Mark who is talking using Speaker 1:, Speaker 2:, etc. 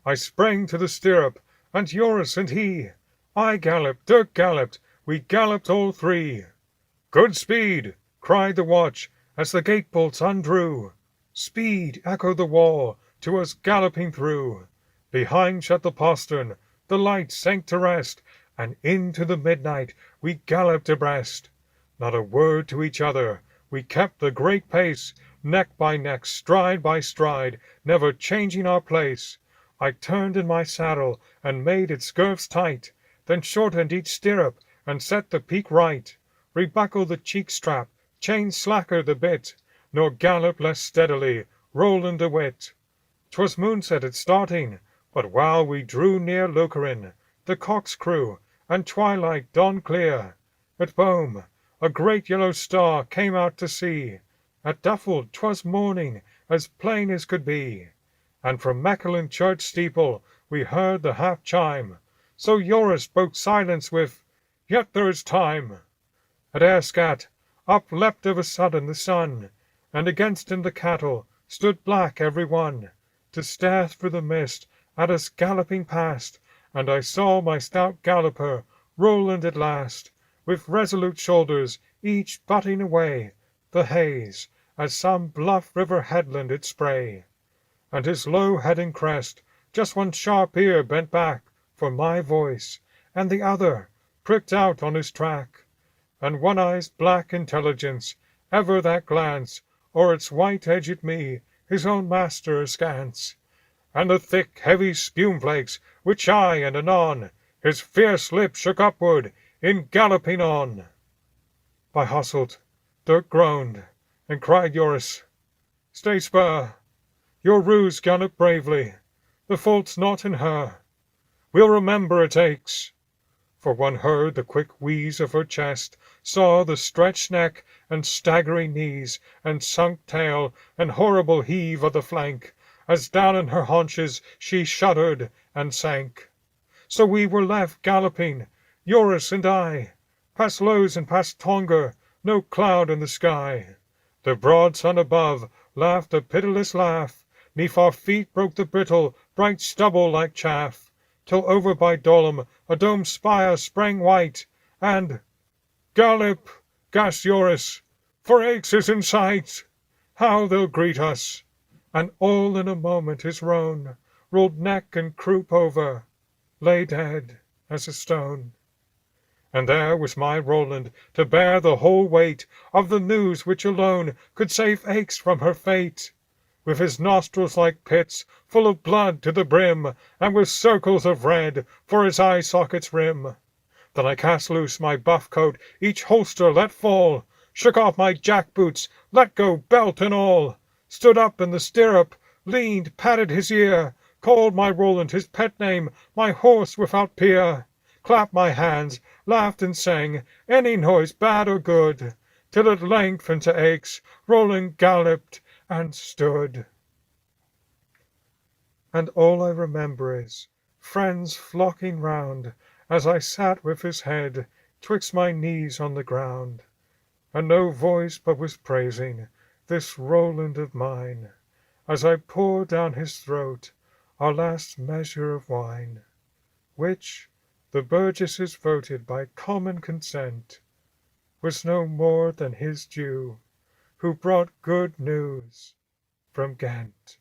Speaker 1: I sprang to the stirrup, and Joris and he. I galloped, Dirck galloped, we galloped all three. "Good speed!" cried the watch, as the gate bolts undrew. "Speed!" echoed the wall, to us galloping through. Behind shut the postern, the lights sank to rest, and into the midnight we galloped abreast. Not a word to each other, we kept the great pace, neck by neck, stride by stride, never changing our place. I turned in my saddle and made its girths tight, then shortened each stirrup and set the pique right. Rebuckled the cheek strap, chained slacker the bit, nor galloped less steadily, Roland the whit. 'Twas moonset at starting, but while we drew near Lokeren, the cocks crew, and twilight dawned clear. At Boom, a great yellow star came out to sea. At Duffled 'twas morning, as plain as could be. And from Mechelen church steeple we heard the half chime. So Joris broke silence with, "Yet there is time." At Erscat up leapt of a sudden the sun, and against him the cattle stood black every one, to stare through the mist at us galloping past. And I saw my stout galloper, Roland at last, with resolute shoulders, each butting away the haze, as some bluff river headland it spray. And his low head and crest, just one sharp ear bent back for my voice, and the other pricked out on his track. And one eye's black intelligence, ever that glance o'er its white edge at me, his own master askance. And the thick, heavy spume flakes, which aye and anon his fierce lip shook upward in galloping on. By Hasselt, Dirck groaned, and cried Joris, "Stay spur! Your ruse gallop bravely, the fault's not in her. We'll remember it aches." For one heard the quick wheeze of her chest, saw the stretched neck and staggering knees, and sunk tail and horrible heave of the flank, as down in her haunches she shuddered and sank. So we were left galloping, Joris and I, past Loos and past Tonger, no cloud in the sky. The broad sun above laughed a pitiless laugh, 'neath our feet broke the brittle, bright stubble like chaff, till over by Dolham a domed spire sprang white, and "Gallop!" gasped Joris, "for Aix is in sight! How they'll greet us!" And all in a moment his roan rolled neck and croup over, lay dead as a stone. And there was my Roland to bear the whole weight of the news which alone could save Aix from her fate. With his nostrils like pits, full of blood to the brim, and with circles of red for his eye sockets' rim. Then I cast loose my buff coat, each holster let fall, shook off my jack boots, let go belt and all, stood up in the stirrup, leaned, patted his ear, called my Roland his pet name, my horse without peer, clapped my hands, laughed and sang, any noise bad or good, till at length into Aix Roland galloped and stood. And all I remember is friends flocking round, as I sat with his head 'twixt my knees on the ground, and no voice but was praising this Roland of mine, as I poured down his throat our last measure of wine, which the burgesses voted by common consent was no more than his due, who brought good news from Ghent.